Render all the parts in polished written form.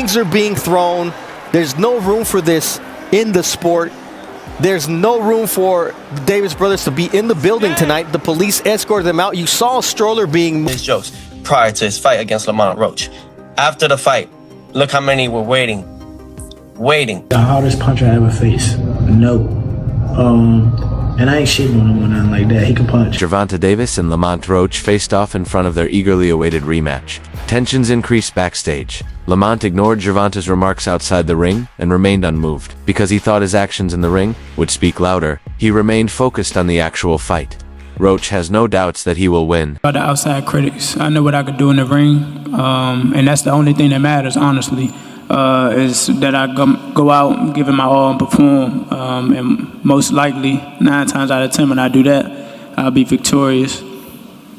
Things are being thrown. There's no room for this in the sport. There's no room for the Davis brothers to be in the building tonight. The police escorted them out. You saw a stroller being his jokes prior to his fight against Lamont Roach. After the fight, look how many were waiting. The hardest punch I ever faced. No. And I ain't shitting on him or nothing like that. He can punch. Gervonta Davis and Lamont Roach faced off in front of their eagerly awaited rematch. Tensions increased backstage. Lamont ignored Gervonta's remarks outside the ring and remained unmoved. Because he thought his actions in the ring would speak louder, he remained focused on the actual fight. Roach has no doubts that he will win. About the outside critics, I know what I could do in the ring, and that's the only thing that matters, honestly, is that I go out and give it my all and perform, and most likely, 9 times out of 10 when I do that, I'll be victorious.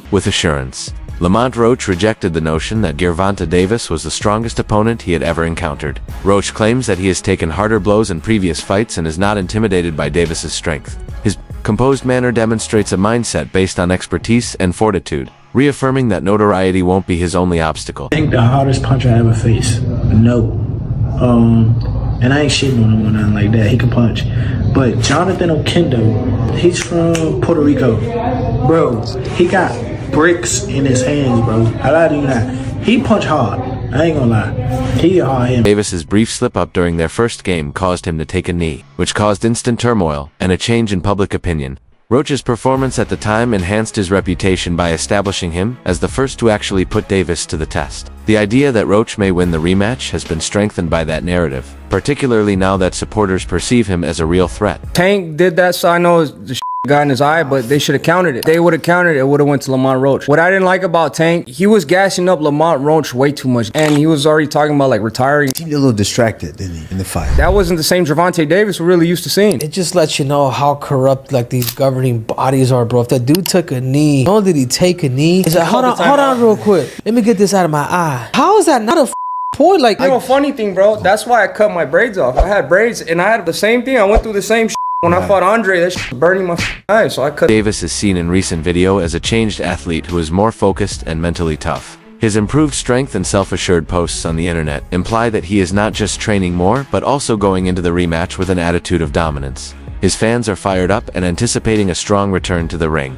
With assurance, Lamont Roach rejected the notion that Gervonta Davis was the strongest opponent he had ever encountered. Roach claims that he has taken harder blows in previous fights and is not intimidated by Davis's strength. His composed manner demonstrates a mindset based on expertise and fortitude, reaffirming that notoriety won't be his only obstacle. I think the hardest punch I ever faced. No. And I ain't shitting on him or nothing like that. He can punch. But Jonathan Okendo, he's from Puerto Rico. Bro, he got bricks in his hands, bro. I lie to you not. He punch hard. I ain't gonna lie. He hard him. Davis's brief slip-up during their first game caused him to take a knee, which caused instant turmoil and a change in public opinion. Roach's performance at the time enhanced his reputation by establishing him as the first to actually put Davis to the test. The idea that Roach may win the rematch has been strengthened by that narrative, particularly now that supporters perceive him as a real threat. Tank did that, so I know the got in his eye, but they should have countered it. They would have countered it, it would have went to Lamont Roach. What I didn't like about Tank, he was gassing up Lamont Roach way too much, and he was already talking about like retiring. He seemed a little distracted, didn't he, in the fight? That wasn't the same Gervonta Davis we're really used to seeing. It just lets you know how corrupt like these governing bodies are, bro. If that dude took a knee, not only did he take a knee, he's like, hold on real quick. Let me get this out of my eye. How is that not a point? Like, you know, funny thing, bro, that's why I cut my braids off. I had braids, and I had the same thing. I went through the same when I fought Andre, that shit was burning my eyes, so I cut. Davis is seen in recent video as a changed athlete who is more focused and mentally tough. His improved strength and self-assured posts on the internet imply that he is not just training more, but also going into the rematch with an attitude of dominance. His fans are fired up and anticipating a strong return to the ring.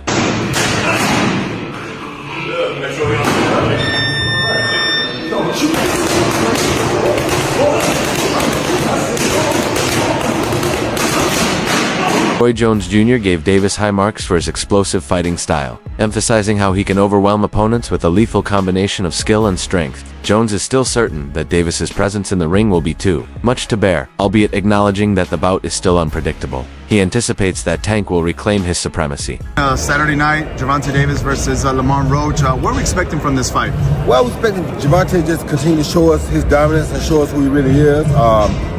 Roy Jones Jr. gave Davis high marks for his explosive fighting style, emphasizing how he can overwhelm opponents with a lethal combination of skill and strength. Jones is still certain that Davis's presence in the ring will be too much to bear, albeit acknowledging that the bout is still unpredictable. He anticipates that Tank will reclaim his supremacy. Saturday night, Gervonta Davis versus Lamont Roach. What are we expecting from this fight? Well, we're expecting Gervonta to just continue to show us his dominance and show us who he really is.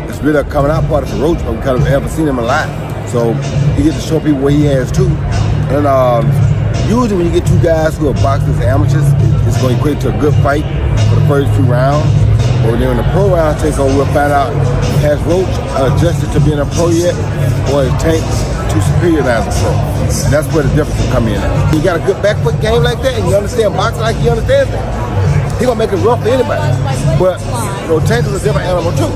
It's really a coming out party for Roach, but we kind of haven't seen him a lot. So he gets to show people what he has too. And usually when you get two guys who are boxers and amateurs, it's going to equate to a good fight for the first few rounds. But when they're in the pro round takeover, we'll find out, has Roach adjusted to being a pro yet, or is Tank too superior now as a pro? And that's where the difference will come in. You got a good back foot game like that, and you understand boxing like he understands that, he gonna make it rough for anybody. But you know, Tank is a different animal too.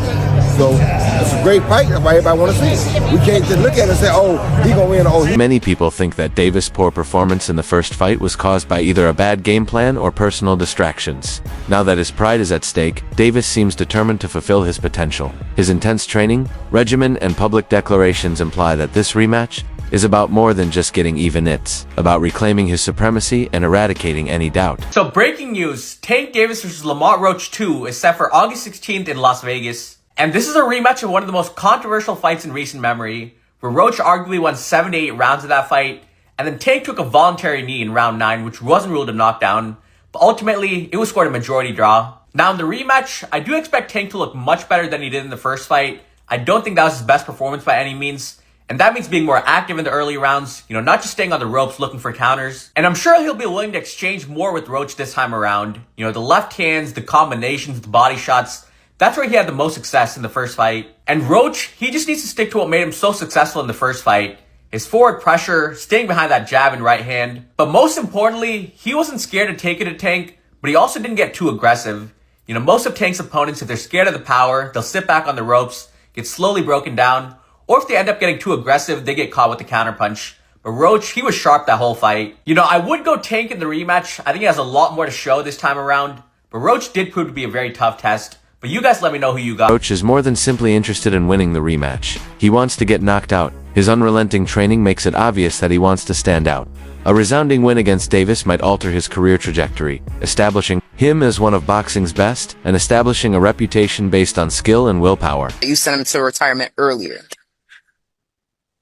So it's a great fight. That's why everybody want to see it. We can't just look at it and say, oh, he gonna win. Oh, Many people think that Davis' poor performance in the first fight was caused by either a bad game plan or personal distractions. Now that his pride is at stake, Davis seems determined to fulfill his potential. His intense training, regimen, and public declarations imply that this rematch is about more than just getting even. It's about reclaiming his supremacy and eradicating any doubt. So breaking news, Tank Davis vs. Lamont Roach 2 is set for August 16th in Las Vegas. And this is a rematch of one of the most controversial fights in recent memory, where Roach arguably won 7 to 8 rounds of that fight, and then Tank took a voluntary knee in round 9, which wasn't ruled a knockdown, but ultimately, it was scored a majority draw. Now in the rematch, I do expect Tank to look much better than he did in the first fight. I don't think that was his best performance by any means, and that means being more active in the early rounds, you know, not just staying on the ropes looking for counters. And I'm sure he'll be willing to exchange more with Roach this time around. You know, the left hands, the combinations, the body shots, that's where he had the most success in the first fight. And Roach, he just needs to stick to what made him so successful in the first fight. His forward pressure, staying behind that jab and right hand. But most importantly, he wasn't scared to take it to Tank, but he also didn't get too aggressive. You know, most of Tank's opponents, if they're scared of the power, they'll sit back on the ropes, get slowly broken down, or if they end up getting too aggressive, they get caught with the counterpunch. But Roach, he was sharp that whole fight. You know, I would go Tank in the rematch. I think he has a lot more to show this time around. But Roach did prove to be a very tough test. But you guys let me know who you got. Roach is more than simply interested in winning the rematch. He wants to get knocked out. His unrelenting training makes it obvious that he wants to stand out. A resounding win against Davis might alter his career trajectory, establishing him as one of boxing's best and establishing a reputation based on skill and willpower. You sent him to retirement earlier.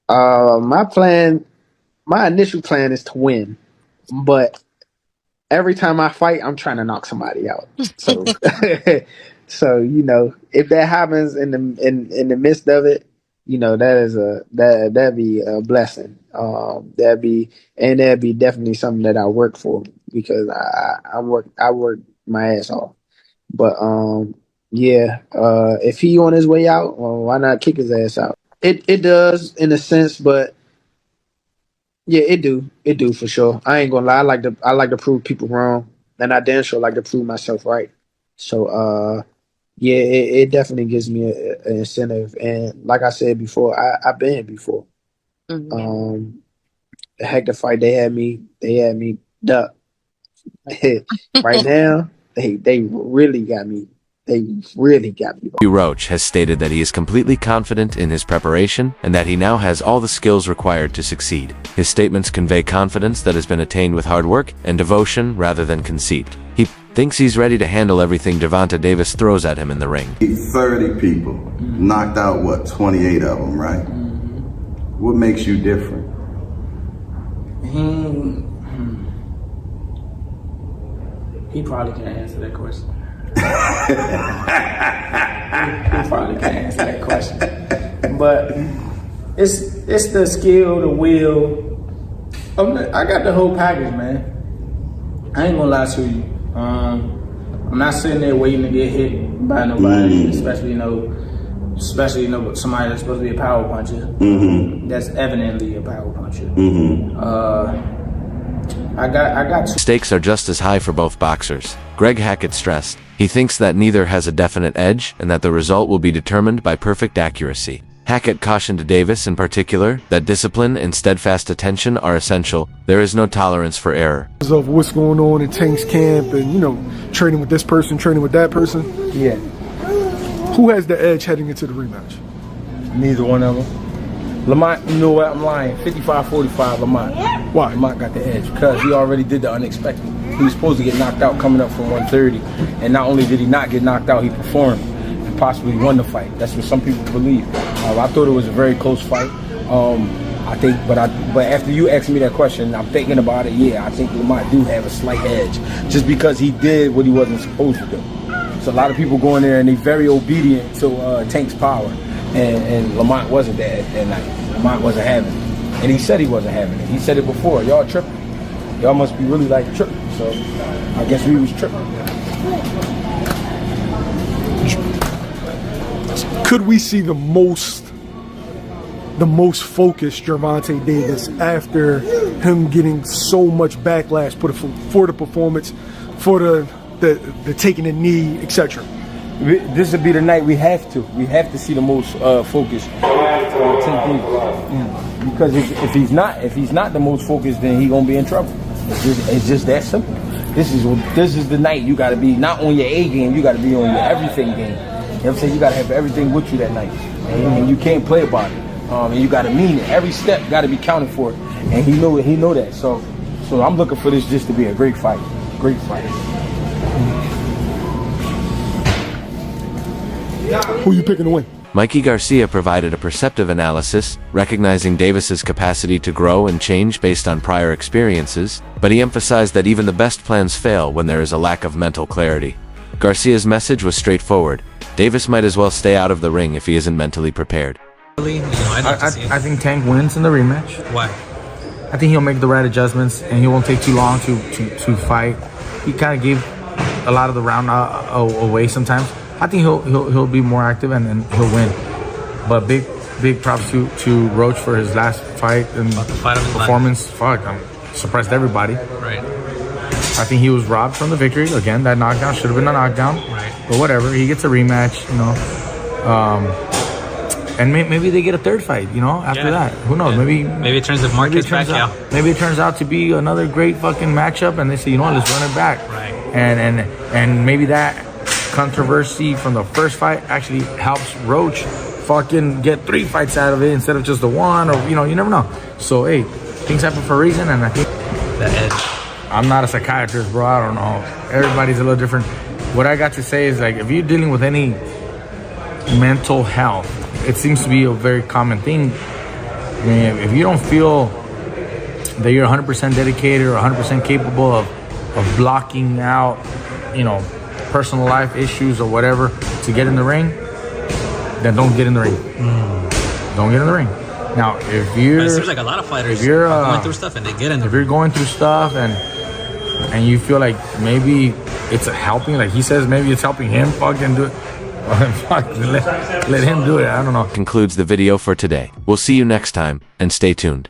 My initial plan is to win, but every time I fight, I'm trying to knock somebody out. So, so you know, if that happens in the midst of it, you know, that'd be a blessing. That'd be definitely something that I work for, because I work my ass off. But if he on his way out, well, why not kick his ass out? It does in a sense, but yeah, it do for sure. I ain't gonna lie. I like to prove people wrong, and I damn sure like to prove myself right. So it definitely gives me an incentive. And like I said before, I've been here before. The Hector fight, they had me duck. Right now, they really got me. They really got me. Roach has stated that he is completely confident in his preparation and that he now has all the skills required to succeed. His statements convey confidence that has been attained with hard work and devotion rather than conceit. He thinks he's ready to handle everything Gervonta Davis throws at him in the ring. 30 people, knocked out, 28 of them, right? What makes you different? He probably can't answer that question. He probably can't answer that question. But it's the skill, the will. I got the whole package, man. I ain't gonna lie to you. I'm not sitting there waiting to get hit by nobody, especially somebody that's supposed to be a power puncher. That's evidently a power puncher. I got Stakes are just as high for both boxers. Greg Hackett stressed he thinks that neither has a definite edge and that the result will be determined by perfect accuracy. Hackett cautioned Davis in particular that discipline and steadfast attention are essential. There is no tolerance for error. Of what's going on in Tank's camp and, you know, training with this person, training with that person. Yeah. Who has the edge heading into the rematch? Neither one of them. Lamont, you know what? I'm lying. 55-45 Lamont. Why? Lamont got the edge because he already did the unexpected. He was supposed to get knocked out coming up from 130, and not only did he not get knocked out, he performed and possibly won the fight. That's what some people believe. I thought it was a very close fight. I think, but after you asked me that question, I'm thinking about it. Yeah, I think Lamont do have a slight edge, just because he did what he wasn't supposed to do. So a lot of people go in there and they're very obedient to Tank's power, and Lamont wasn't that night. Lamont wasn't having it, and he said he wasn't having it. He said it before. Y'all tripping. Y'all must be really like tripping. So I guess we was tripping. Could we see the most focused Gervonta Davis after him getting so much backlash for the performance, for the taking the knee, etc.? This would be the night we have to see the most focused because if he's not the most focused, then he's gonna be in trouble. It's just that simple. This is the night you gotta be not on your A game, you gotta be on your everything game. You know what I'm saying? You gotta have everything with you that night, and you can't play about it. And you gotta mean it. Every step gotta be counted for, and he know that. So I'm looking for this just to be a great fight. Great fight. Who you picking to win? Mikey Garcia provided a perceptive analysis, recognizing Davis's capacity to grow and change based on prior experiences, but he emphasized that even the best plans fail when there is a lack of mental clarity. Garcia's message was straightforward. Davis might as well stay out of the ring if he isn't mentally prepared. I think Tank wins in the rematch. Why? I think he'll make the right adjustments and he won't take too long to fight. He kind of gave a lot of the round away sometimes. I think he'll be more active and he'll win. But big props to Roach for his last fight and performance. Fuck, surprised everybody. Right. I think he was robbed from the victory. Again, that knockdown should have been a knockdown. Right. But whatever, he gets a rematch, you know. And maybe they get a third fight, you know, after that. Who knows? Maybe it turns the market back. Maybe it turns out to be another great fucking matchup, and they say, you know what, let's run it back. Right. And maybe that controversy from the first fight actually helps Roach fucking get 3 fights out of it instead of just the 1, or you know, you never know. So hey, things happen for a reason, and I think the edge. I'm not a psychiatrist, bro. I don't know. Everybody's a little different. What I got to say is, like, if you're dealing with any mental health, it seems to be a very common thing. I mean, if you don't feel that you're 100% dedicated or 100% capable of blocking out, you know, personal life issues or whatever to get in the ring, then don't get in the ring. Don't get in the ring. Now, if you're, it seems like a lot of fighters if you're are going through stuff and they get in. If you're going through stuff and you feel like maybe it's helping, like he says, maybe it's helping him fucking do it. Let him do it. I don't know. Concludes the video for today. We'll see you next time, and stay tuned.